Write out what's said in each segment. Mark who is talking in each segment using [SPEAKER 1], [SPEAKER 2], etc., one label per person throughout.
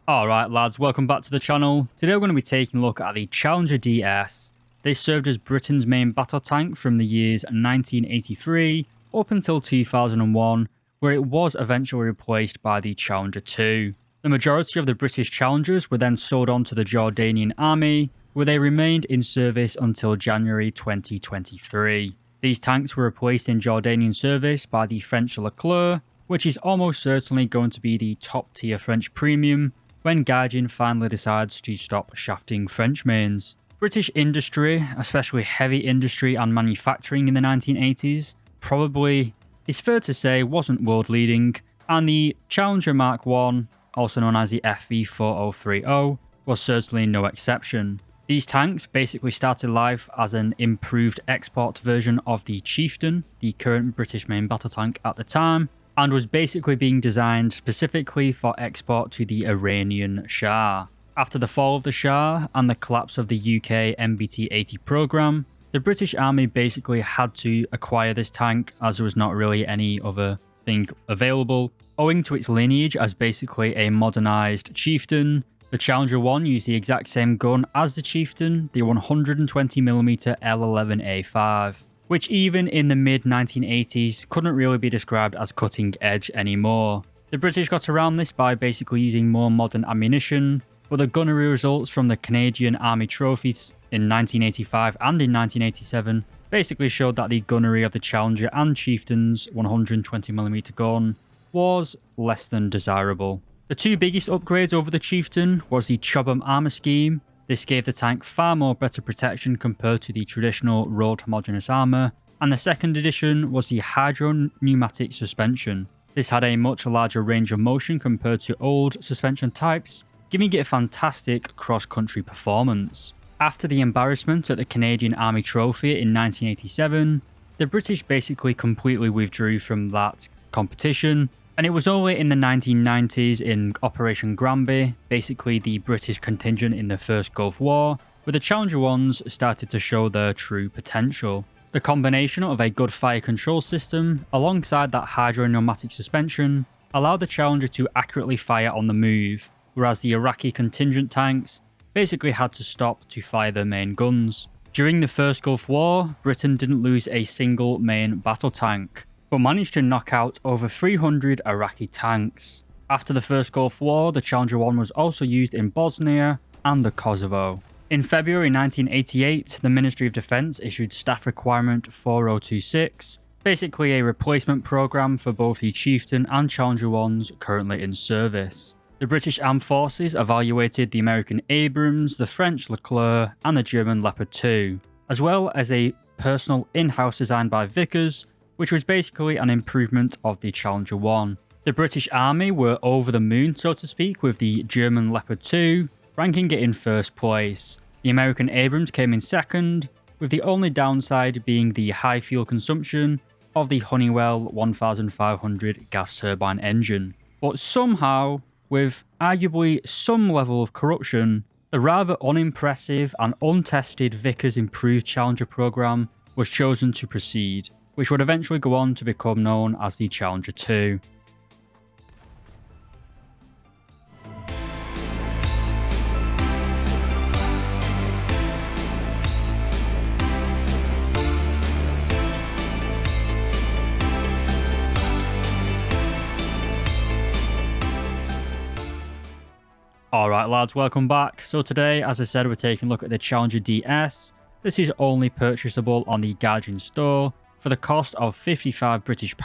[SPEAKER 1] Alright lads, welcome back to the channel. Today we're going to be taking a look at the Challenger DS. This served as Britain's main battle tank from the years 1983 up until 2001, where it was eventually replaced by the Challenger 2. The majority of the British Challengers were then sold on to the Jordanian army, where they remained in service until January 2023. These tanks were replaced in Jordanian service by the French Leclerc, which is almost certainly going to be the top tier French premium when Gaijin finally decides to stop shafting French mains. British industry, especially heavy industry and manufacturing in the 1980s, probably, it's fair to say, wasn't world leading, and the Challenger Mark I, also known as the FV4030, was certainly no exception. These tanks basically started life as an improved export version of the Chieftain, the current British main battle tank at the time, and was basically being designed specifically for export to the Iranian Shah. After the fall of the Shah and the collapse of the UK MBT-80 program, the British Army basically had to acquire this tank as there was not really any other thing available. Owing to its lineage as basically a modernised Chieftain, the Challenger 1 used the exact same gun as the Chieftain, the 120mm L11A5. Which even in the mid-1980s couldn't really be described as cutting edge anymore. The British got around this by basically using more modern ammunition, but the gunnery results from the Canadian Army trophies in 1985 and in 1987 basically showed that the gunnery of the Challenger and Chieftain's 120mm gun was less than desirable. The two biggest upgrades over the Chieftain was the Chobham armour scheme. This gave the tank far more better protection compared to the traditional rolled homogeneous armour, and the second addition was the hydro pneumatic suspension. This had a much larger range of motion compared to old suspension types, giving it a fantastic cross-country performance. After the embarrassment at the Canadian Army Trophy in 1987, the British basically completely withdrew from that competition, and it was only in the 1990s in Operation Granby, basically the British contingent in the First Gulf War, where the Challenger 1s started to show their true potential. The combination of a good fire control system alongside that hydro pneumatic suspension allowed the Challenger to accurately fire on the move, whereas the Iraqi contingent tanks basically had to stop to fire their main guns. During the First Gulf War, Britain didn't lose a single main battle tank, but managed to knock out over 300 Iraqi tanks. After the First Gulf War, the Challenger 1 was also used in Bosnia and the Kosovo. In February 1988, the Ministry of Defence issued Staff Requirement 4026, basically a replacement programme for both the Chieftain and Challenger 1s currently in service. The British Armed Forces evaluated the American Abrams, the French Leclerc, and the German Leopard 2, as well as a personal in-house design by Vickers, which was basically an improvement of the Challenger 1. The British Army were over the moon, so to speak, with the German Leopard 2, ranking it in first place. The American Abrams came in second, with the only downside being the high fuel consumption of the Honeywell 1500 gas turbine engine. But somehow, with arguably some level of corruption, the rather unimpressive and untested Vickers improved Challenger program was chosen to proceed, which would eventually go on to become known as the Challenger 2. Alright lads, welcome back. So today, as I said, we're taking a look at the Challenger DS. This is only purchasable on the Gaijin store for the cost of £55 British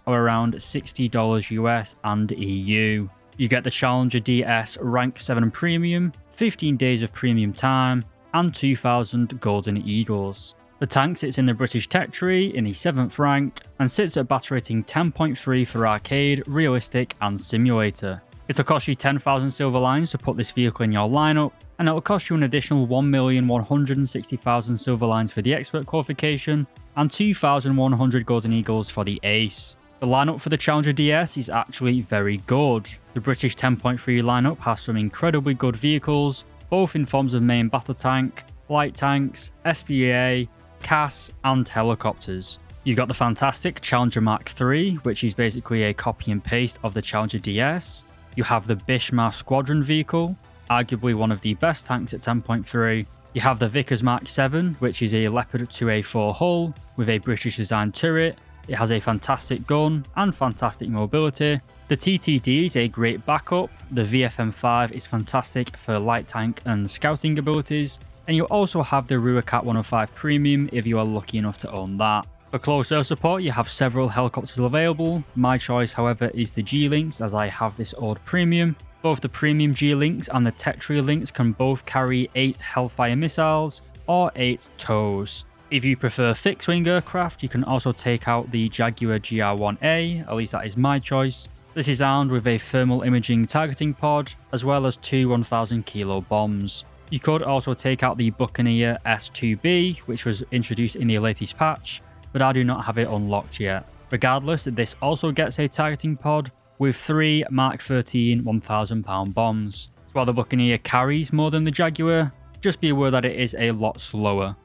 [SPEAKER 1] or around $60 US and EU. You get the Challenger DS Rank 7 Premium, 15 days of premium time, and 2,000 Golden Eagles. The tank sits in the British Tech Tree in the 7th rank and sits at battle rating 10.3 for arcade, realistic, and simulator. It'll cost you 10,000 silver lines to put this vehicle in your lineup, and it'll cost you an additional 1,160,000 silver lines for the expert qualification and 2,100 Golden Eagles for the ace. The lineup for the Challenger DS is actually very good. The British 10.3 lineup has some incredibly good vehicles, both in forms of main battle tank, light tanks, SPA, CAS, and helicopters. You've got the fantastic Challenger Mark III, which is basically a copy and paste of the Challenger DS. you have the Bismarck Squadron vehicle, arguably one of the best tanks at 10.3. You have the Vickers Mark 7, which is a Leopard 2A4 hull with a British designed turret. It has a fantastic gun and fantastic mobility. The TTD is a great backup. The VFM5 is fantastic for light tank and scouting abilities. And you also have the Ruhrkat 105 Premium if you are lucky enough to own that. For close air support, you have several helicopters available. My choice, however, is the G-Lynx, as I have this old Premium. Both the Premium G-Lynx and the Tetria Lynx can both carry 8 Hellfire missiles or 8 TOWs. If you prefer fixed-wing aircraft, you can also take out the Jaguar GR1A, at least that is my choice. This is armed with a thermal imaging targeting pod, as well as 2 1,000 kilo bombs. You could also take out the Buccaneer S2B, which was introduced in the latest patch, but I do not have it unlocked yet. Regardless, this also gets a targeting pod with 3 Mark 13 1,000 pound bombs. So while the Buccaneer carries more than the Jaguar, just be aware that it is a lot slower.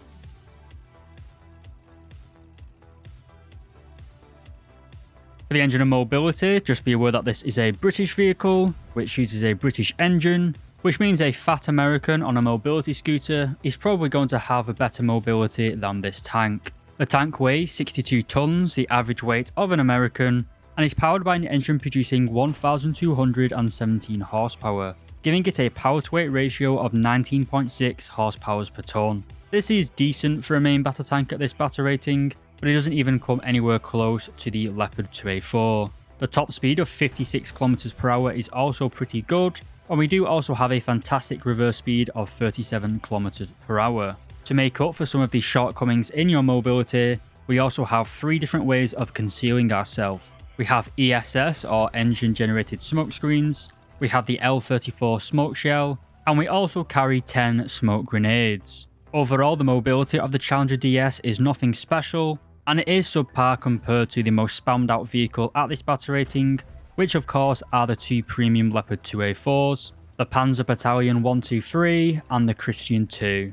[SPEAKER 1] For the engine and mobility, just be aware that this is a British vehicle, which uses a British engine, which means a fat American on a mobility scooter is probably going to have a better mobility than this tank. The tank weighs 62 tons, the average weight of an American, and is powered by an engine producing 1,217 horsepower, giving it a power-to-weight ratio of 19.6 horsepower per ton. This is decent for a main battle tank at this battle rating, but it doesn't even come anywhere close to the Leopard 2A4. The top speed of 56 km per hour is also pretty good, and we do also have a fantastic reverse speed of 37 km per hour. To make up for some of the shortcomings in your mobility, we also have 3 different ways of concealing ourselves. We have ESS, or engine generated smoke screens, we have the L34 smoke shell, and we also carry 10 smoke grenades. Overall, the mobility of the Challenger DS is nothing special, and it is subpar compared to the most spammed out vehicle at this battle rating, which of course are the 2 premium Leopard 2A4s, the Panzer Battalion 123 and the Christian 2.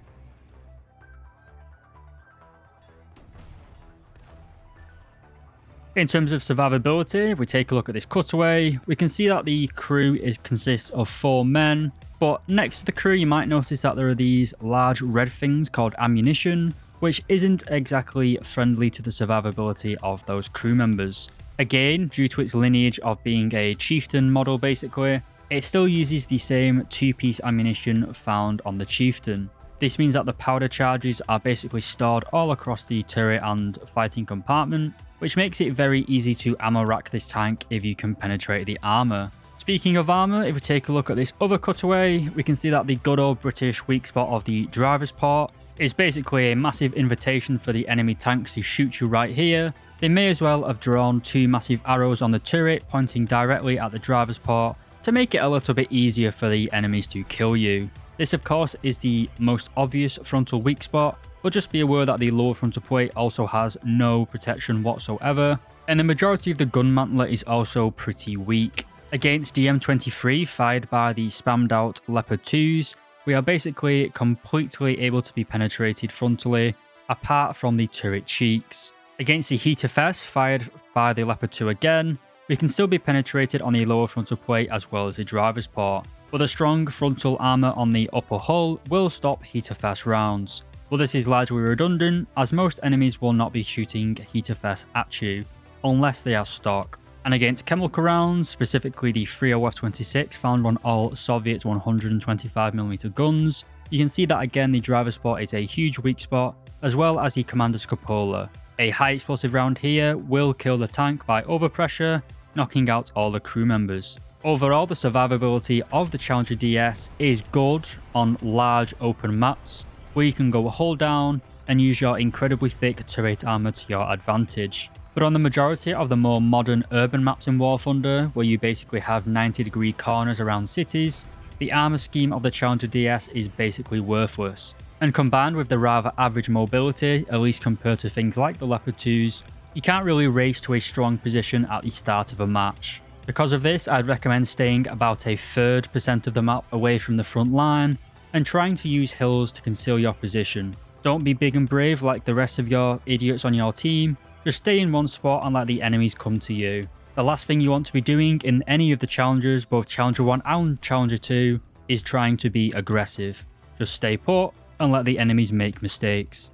[SPEAKER 1] In terms of survivability, if we take a look at this cutaway, we can see that the crew consists of 4 men, but next to the crew you might notice that there are these large red things called ammunition, which isn't exactly friendly to the survivability of those crew members. Again, due to its lineage of being a chieftain model basically, it still uses the same 2-piece ammunition found on the chieftain. This means that the powder charges are basically stored all across the turret and fighting compartment, which makes it very easy to ammo rack this tank if you can penetrate the armor. Speaking of armor, if we take a look at this other cutaway, we can see that the good old British weak spot of the driver's port is basically a massive invitation for the enemy tanks to shoot you right here. They may as well have drawn 2 massive arrows on the turret pointing directly at the driver's port to make it a little bit easier for the enemies to kill you. This of course is the most obvious frontal weak spot, but just be aware that the lower frontal plate also has no protection whatsoever, and the majority of the gun mantler is also pretty weak. Against DM23 fired by the spammed out Leopard 2s, we are basically completely able to be penetrated frontally, apart from the turret cheeks. Against the Heat FS fired by the Leopard 2 again, we can still be penetrated on the lower frontal plate as well as the driver's port, but the strong frontal armor on the upper hull will stop Heat FS rounds. But this is largely redundant, as most enemies will not be shooting Heat FS at you, unless they are stock. And against chemical rounds, specifically the 30F26 found on all Soviet 125mm guns, you can see that again the driver's port is a huge weak spot, as well as the commander's cupola. A high explosive round here will kill the tank by overpressure, knocking out all the crew members. Overall, the survivability of the Challenger DS is good on large open maps, where you can go hull down and use your incredibly thick turret armor to your advantage. But on the majority of the more modern urban maps in War Thunder, where you basically have 90-degree corners around cities, the armor scheme of the Challenger DS is basically worthless. And combined with the rather average mobility, at least compared to things like the Leopard 2s, you can't really race to a strong position at the start of a match. Because of this, I'd recommend staying about a 1/3% of the map away from the front line, and trying to use hills to conceal your position. Don't be big and brave like the rest of your idiots on your team, just stay in one spot and let the enemies come to you. The last thing you want to be doing in any of the challenges, both Challenger 1 and Challenger 2, is trying to be aggressive. Just stay put and let the enemies make mistakes.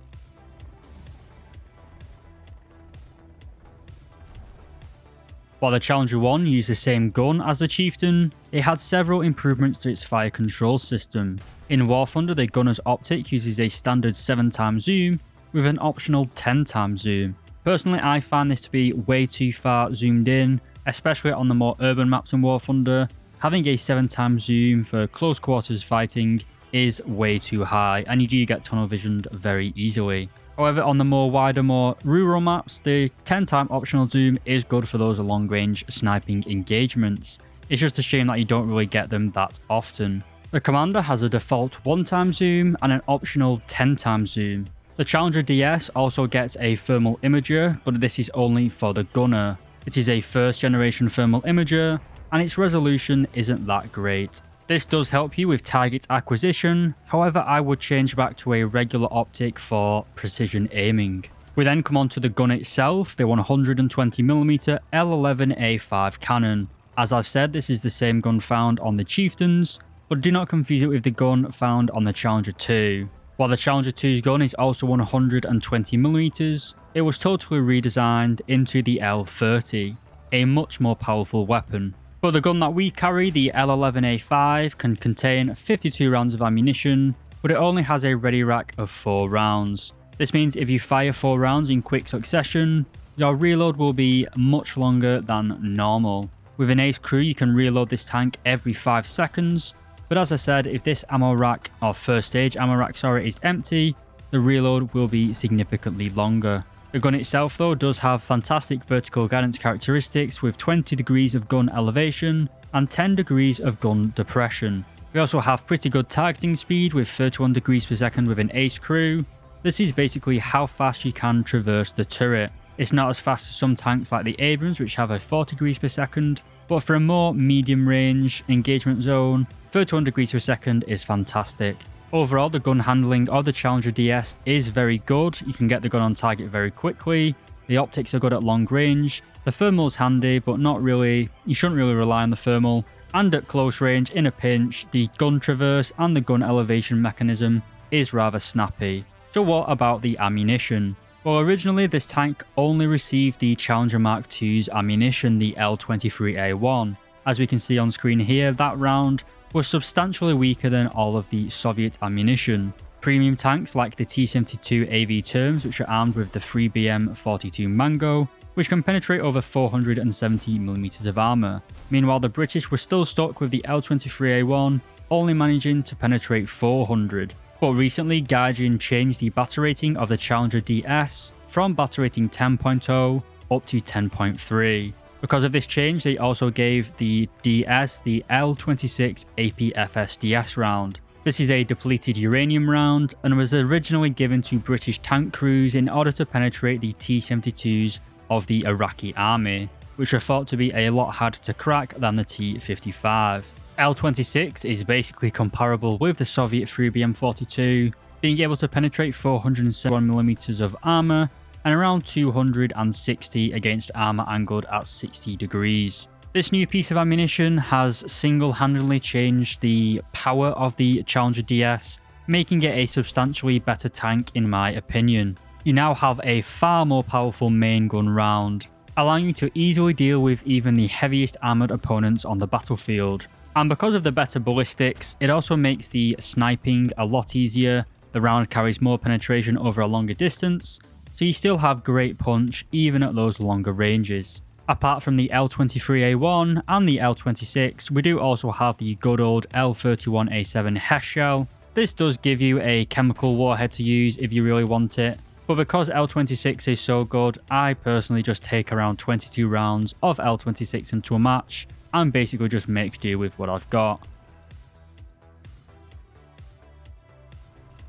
[SPEAKER 1] While the Challenger 1 used the same gun as the Chieftain, it had several improvements to its fire control system. In War Thunder, the gunner's optic uses a standard 7x zoom with an optional 10x zoom. Personally, I find this to be way too far zoomed in, especially on the more urban maps in War Thunder. Having a 7x zoom for close quarters fighting is way too high, and you do get tunnel visioned very easily. However, on the more wider, more rural maps, the 10x optional zoom is good for those long-range sniping engagements. It's just a shame that you don't really get them that often. The Commander has a default 1x zoom and an optional 10x zoom. The Challenger DS also gets a thermal imager, but this is only for the gunner. It is a first generation thermal imager, and its resolution isn't that great. This does help you with target acquisition, however I would change back to a regular optic for precision aiming. We then come on to the gun itself, the 120mm L11A5 cannon. As I've said, this is the same gun found on the Chieftains, but do not confuse it with the gun found on the Challenger 2. While the Challenger 2's gun is also 120mm, it was totally redesigned into the L30, a much more powerful weapon. But the gun that we carry, the L11A5, can contain 52 rounds of ammunition, but it only has a ready rack of 4 rounds. This means if you fire 4 rounds in quick succession, your reload will be much longer than normal. With an ace crew, you can reload this tank every 5 seconds, but as I said, if this ammo rack, or first stage ammo rack, is empty, the reload will be significantly longer. The gun itself though does have fantastic vertical guidance characteristics with 20 degrees of gun elevation and 10 degrees of gun depression. We also have pretty good targeting speed with 31 degrees per second with an ace crew. This is basically how fast you can traverse the turret. It's not as fast as some tanks like the Abrams which have a 40 degrees per second, but for a more medium range engagement zone, 31 degrees per second is fantastic. Overall, the gun handling of the Challenger DS is very good. You can get the gun on target very quickly. The optics are good at long range. The thermal's handy, but not really. You shouldn't really rely on the thermal. And at close range, in a pinch, the gun traverse and the gun elevation mechanism is rather snappy. So what about the ammunition? Well, originally this tank only received the Challenger Mark II's ammunition, the L23A1. As we can see on screen here, that round was substantially weaker than all of the Soviet ammunition. Premium tanks like the T-72 AV Terms, which are armed with the 3BM42 Mango, which can penetrate over 470mm of armour. Meanwhile, the British were still stuck with the L23A1, only managing to penetrate 400. But recently, Gaijin changed the battle rating of the Challenger DS from battle rating 10.0 up to 10.3. Because of this change, they also gave the DS the L26 APFS DS round. This is a depleted uranium round and was originally given to British tank crews in order to penetrate the T-72s of the Iraqi army, which were thought to be a lot harder to crack than the T-55. L26 is basically comparable with the Soviet 3BM42, being able to penetrate 471mm of armour and around 260 against armour angled at 60 degrees. This new piece of ammunition has single-handedly changed the power of the Challenger DS, making it a substantially better tank in my opinion. You now have a far more powerful main gun round, allowing you to easily deal with even the heaviest armoured opponents on the battlefield. And because of the better ballistics, it also makes the sniping a lot easier. The round carries more penetration over a longer distance, so you still have great punch even at those longer ranges. Apart from the L23A1 and the L26, we do also have the good old L31A7 Hess shell. This does give you a chemical warhead to use if you really want it, but because L26 is so good, I personally just take around 22 rounds of L26 into a match and basically just make do with what I've got.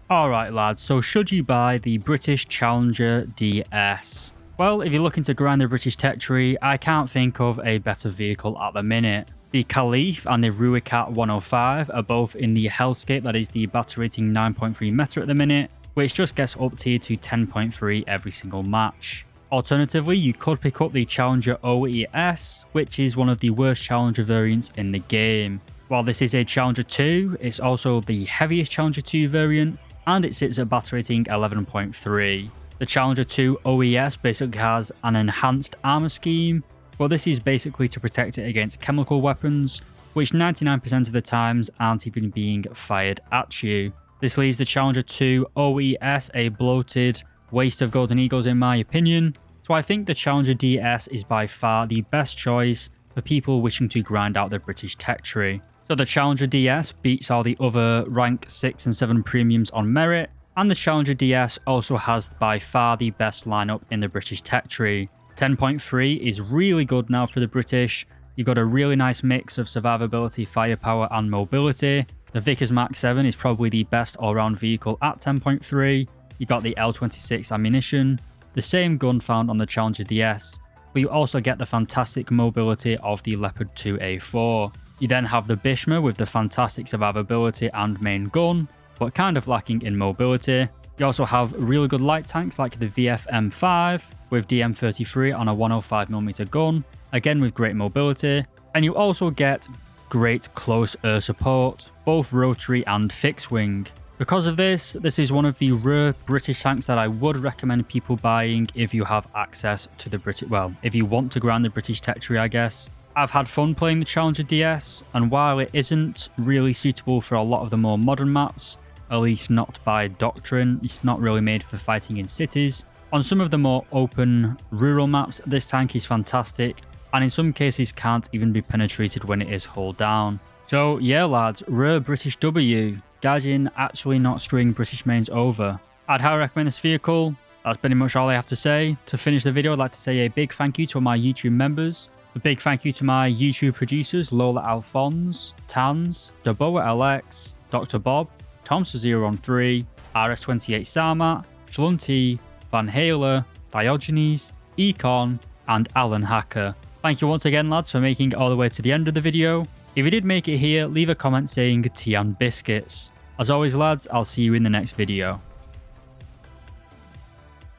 [SPEAKER 1] Alright lads, so should you buy the British Challenger DS? Well, if you're looking to grind the British tech tree, I can't think of a better vehicle at the minute. The Caliph and the Ruicat 105 are both in the Hellscape, that is the battle rating 9.3 meta at the minute, which just gets up tier to 10.3 every single match. Alternatively, you could pick up the Challenger OES, which is one of the worst Challenger variants in the game. While this is a Challenger 2, it's also the heaviest Challenger 2 variant, and it sits at battle rating 11.3. The Challenger 2 OES basically has an enhanced armor scheme, but this is basically to protect it against chemical weapons, which 99% of the times aren't even being fired at you. This leaves the Challenger 2 OES a bloated waste of golden eagles in my opinion, so I think the Challenger DS is by far the best choice for people wishing to grind out the British tech tree. So the Challenger DS beats all the other rank 6 and 7 premiums on merit, and the Challenger DS also has by far the best lineup in the British tech tree. 10.3 is really good now for the British. You've got a really nice mix of survivability, firepower and mobility. The Vickers Mark 7 is probably the best all-round vehicle at 10.3. You got the L26 ammunition, the same gun found on the Challenger DS, but you also get the fantastic mobility of the Leopard 2A4. You then have the Bishma with the fantastic survivability and main gun, but kind of lacking in mobility. You also have really good light tanks like the VF M5 with DM33 on a 105mm gun, again with great mobility, and you also get great close air support, both rotary and fixed wing. Because of this is one of the rare British tanks that I would recommend people buying if you have access to the British, well, if you want to grind the British tech tree, I guess. I've had fun playing the Challenger DS, and while it isn't really suitable for a lot of the more modern maps, at least not by doctrine, it's not really made for fighting in cities. On some of the more open rural maps, this tank is fantastic, and in some cases can't even be penetrated when it is hull down. So yeah lads, rare British W. Gaijin actually not screwing British mains over. I'd highly recommend this vehicle. That's pretty much all I have to say. To finish the video, I'd like to say a big thank you to all my YouTube members. A big thank you to my YouTube producers Lola Alphonse, Tans, Daboa LX, Dr. Bob, Tomsa013, RS28 Sarmat, Shlunty, Van Haler, Diogenes, Econ, and Alan Hacker. Thank you once again lads for making it all the way to the end of the video. If you did make it here, leave a comment saying tea and biscuits. As always lads, I'll see you in the next video.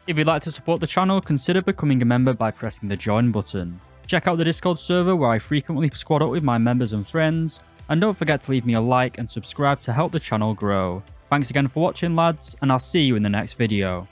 [SPEAKER 1] If you'd like to support the channel, consider becoming a member by pressing the join button. Check out the Discord server where I frequently squad up with my members and friends, and don't forget to leave me a like and subscribe to help the channel grow. Thanks again for watching lads, and I'll see you in the next video.